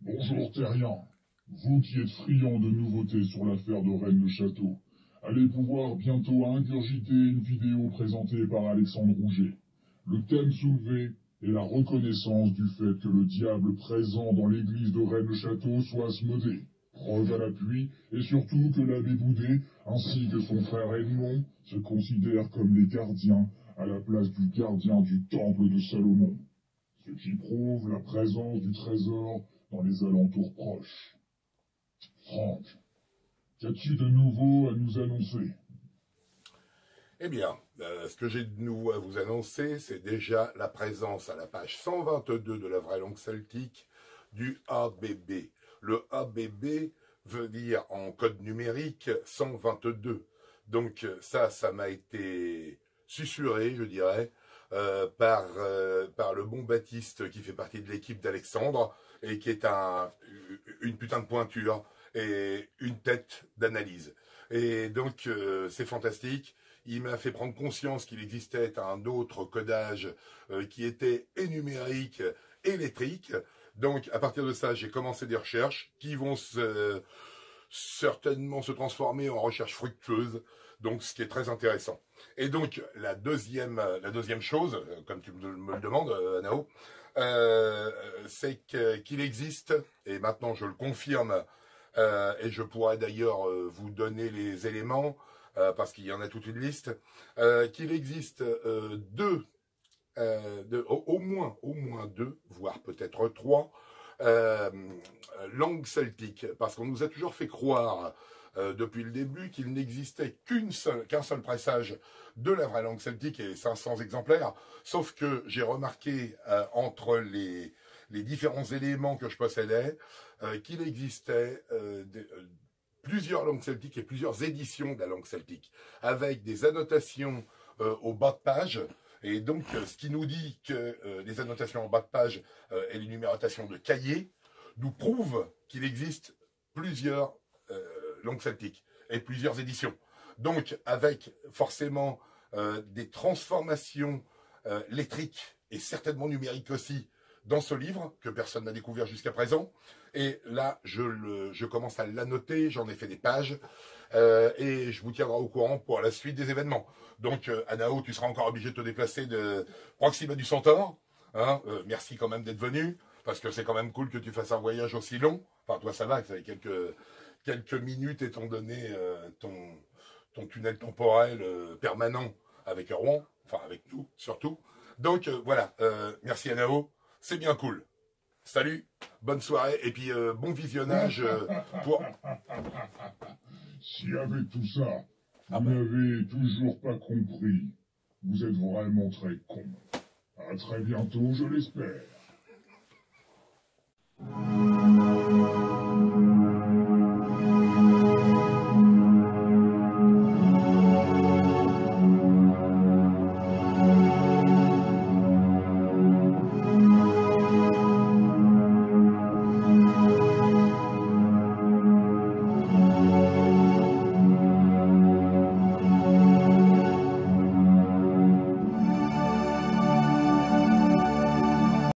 Bonjour Terrien, vous qui êtes friand de nouveautés sur l'affaire de Rennes-le-Château, allez pouvoir bientôt ingurgiter une vidéo présentée par Alexandre Rouget. Le thème soulevé est la reconnaissance du fait que le diable présent dans l'église de Rennes-le-Château soit Asmodée. Preuve à l'appui, et surtout que l'abbé Boudet, ainsi que son frère Edmond, se considèrent comme les gardiens à la place du gardien du temple de Salomon. Ce qui prouve la présence du trésor dans les alentours proches. Franck, qu'as-tu de nouveau à nous annoncer? Eh bien, ce que j'ai de nouveau à vous annoncer, c'est déjà la présence à la page 122 de la vraie langue celtique du ABB. Le ABB veut dire en code numérique 122. Donc ça m'a été susurré, je dirais, par le bon Baptiste qui fait partie de l'équipe d'Alexandre et qui est une putain de pointure et une tête d'analyse. Et donc c'est fantastique. Il m'a fait prendre conscience qu'il existait un autre codage qui était et numérique et électrique. Donc à partir de ça, j'ai commencé des recherches qui vont certainement se transformer en recherches fructueuses. Donc ce qui est très intéressant. Et donc la deuxième chose, comme tu me le demandes, Anao, c'est qu'il existe, et maintenant je le confirme, et je pourrais d'ailleurs vous donner les éléments, parce qu'il y en a toute une liste, qu'il existe au moins deux, voire peut-être trois, langues celtiques, parce qu'on nous a toujours fait croire depuis le début qu'il n'existait qu'un seul pressage de la vraie langue celtique et 500 exemplaires, sauf que j'ai remarqué entre les différents éléments que je possédais qu'il existait plusieurs langues celtiques et plusieurs éditions de la langue celtique, avec des annotations au bas de page. Et donc, ce qui nous dit que les annotations en bas de page et les numérotations de cahiers nous prouvent qu'il existe plusieurs langues celtiques et plusieurs éditions. Donc, avec forcément des transformations lettriques et certainement numériques aussi dans ce livre que personne n'a découvert jusqu'à présent. Et là, je commence à l'annoter, j'en ai fait des pages et je vous tiendrai au courant pour la suite des événements. Donc, Anao, tu seras encore obligé de te déplacer de Proxima du Centaure. Hein, merci quand même d'être venu, parce que c'est quand même cool que tu fasses un voyage aussi long. Enfin, toi, ça va, ça fait quelques minutes étant donné ton tunnel temporel permanent avec Rouen, enfin avec nous surtout. Donc, voilà, merci Anao, c'est bien cool. Salut, bonne soirée, et puis bon visionnage pour... Si avec tout ça, vous n'avez toujours pas compris, vous êtes vraiment très con. À très bientôt, je l'espère.